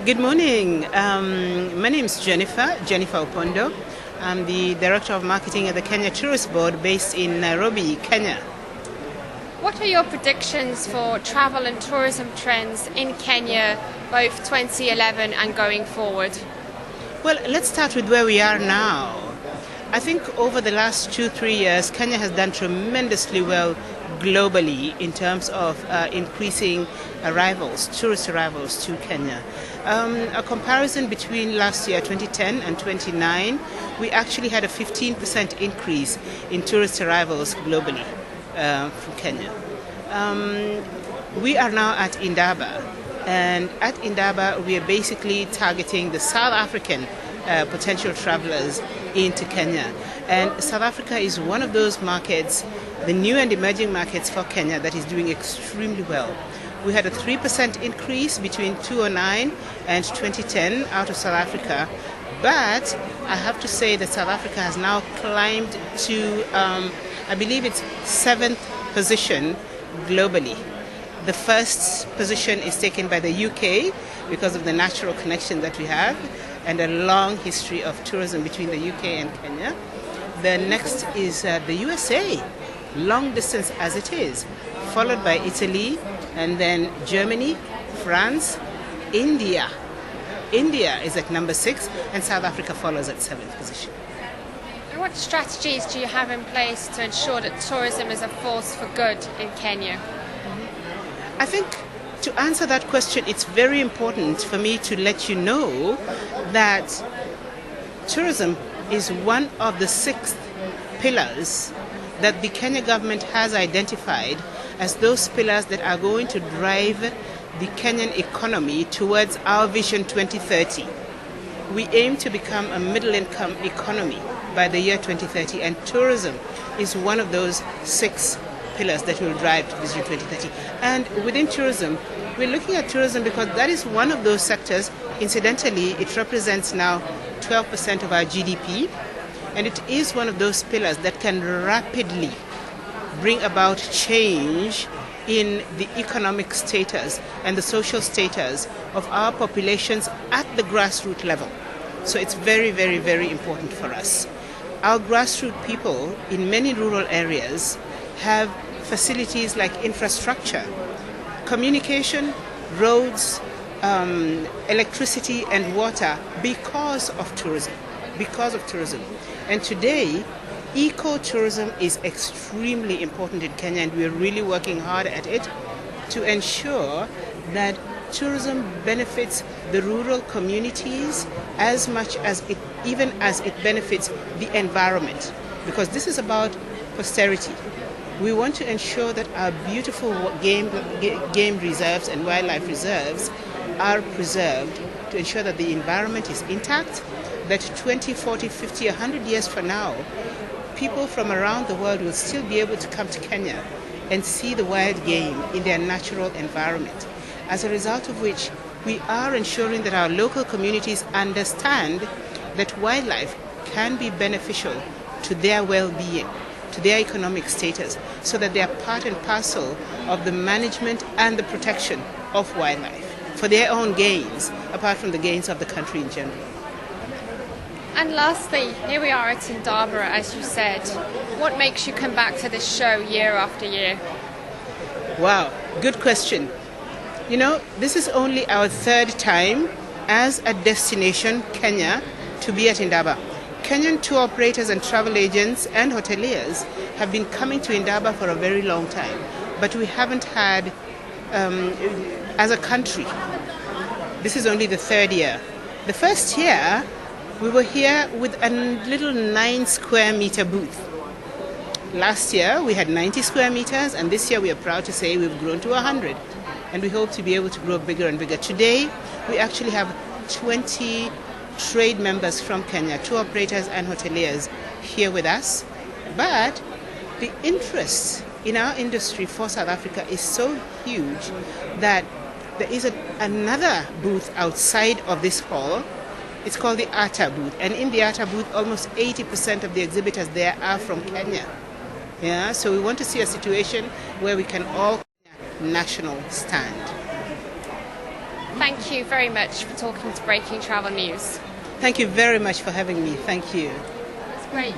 Good morning. My name is Jennifer Opondo. I'm the Director of Marketing at the Kenya Tourist Board based in Nairobi, Kenya. What are your predictions for travel and tourism trends in Kenya, both 2011 and going forward? Well, let's start with where we are now. I think over the last 2-3 years, Kenya has done tremendously well globally in terms of increasing tourist arrivals to Kenya. A comparison between last year, 2010 and 2009, we actually had a 15% increase in tourist arrivals globally from Kenya. We are now at Indaba, and at Indaba we are basically targeting the South African potential travelers into Kenya. And South Africa is one of those markets, the new and emerging markets for Kenya, that is doing extremely well. We had a 3% increase between 2009 and 2010 out of South Africa, but I have to say that South Africa has now climbed to, I believe it's 7th position globally. The first position is taken by the UK because of the natural connection that we have and a long history of tourism between the UK and Kenya. The next is the USA, long distance as it is, followed by Italy, and then Germany, France, India. India is at number 6, and South Africa follows at 7th position. And what strategies do you have in place to ensure that tourism is a force for good in Kenya? I think to answer that question, it's very important for me to let you know that tourism is one of the 6 pillars that the Kenya government has identified as those pillars that are going to drive the Kenyan economy towards our Vision 2030. We aim to become a middle-income economy by the year 2030, and tourism is one of those 6 pillars that will drive to Vision 2030. And within tourism, we're looking at tourism because that is one of those sectors. Incidentally, it represents now 12% of our GDP, and it is one of those pillars that can rapidly bring about change in the economic status and the social status of our populations at the grassroots level. So it's very, very, very important for us. Our grassroots people in many rural areas have facilities like infrastructure, communication, roads, electricity and water because of tourism. And today, eco-tourism is extremely important in Kenya, and we're really working hard at it to ensure that tourism benefits the rural communities as much as it benefits the environment, because this is about posterity. We want to ensure that our beautiful game reserves and wildlife reserves are preserved to ensure that the environment is intact, that 20, 40, 50, 100 years from now, people from around the world will still be able to come to Kenya and see the wild game in their natural environment. As a result of which, we are ensuring that our local communities understand that wildlife can be beneficial to their well-being, to their economic status, so that they are part and parcel of the management and the protection of wildlife for their own gains, apart from the gains of the country in general. And lastly, here we are at Indaba, as you said. What makes you come back to this show year after year? Wow, good question. You know, this is only our 3rd time as a destination, Kenya, to be at Indaba. Kenyan tour operators and travel agents and hoteliers have been coming to Indaba for a very long time, but we haven't had, as a country, this is only the 3rd year. The first year, we were here with a little 9 square meter booth. Last year we had 90 square meters, and this year we are proud to say we've grown to 100, and we hope to be able to grow bigger and bigger. Today we actually have 20 trade members from Kenya, tour operators and hoteliers here with us. But the interest in our industry for South Africa is so huge that there is another booth outside of this hall. It's called the ATA booth, and in the ATA booth, almost 80% of the exhibitors there are from Kenya. Yeah, so we want to see a situation where we can all national stand. Thank you very much for talking to Breaking Travel News. Thank you very much for having me. Thank you. That's great.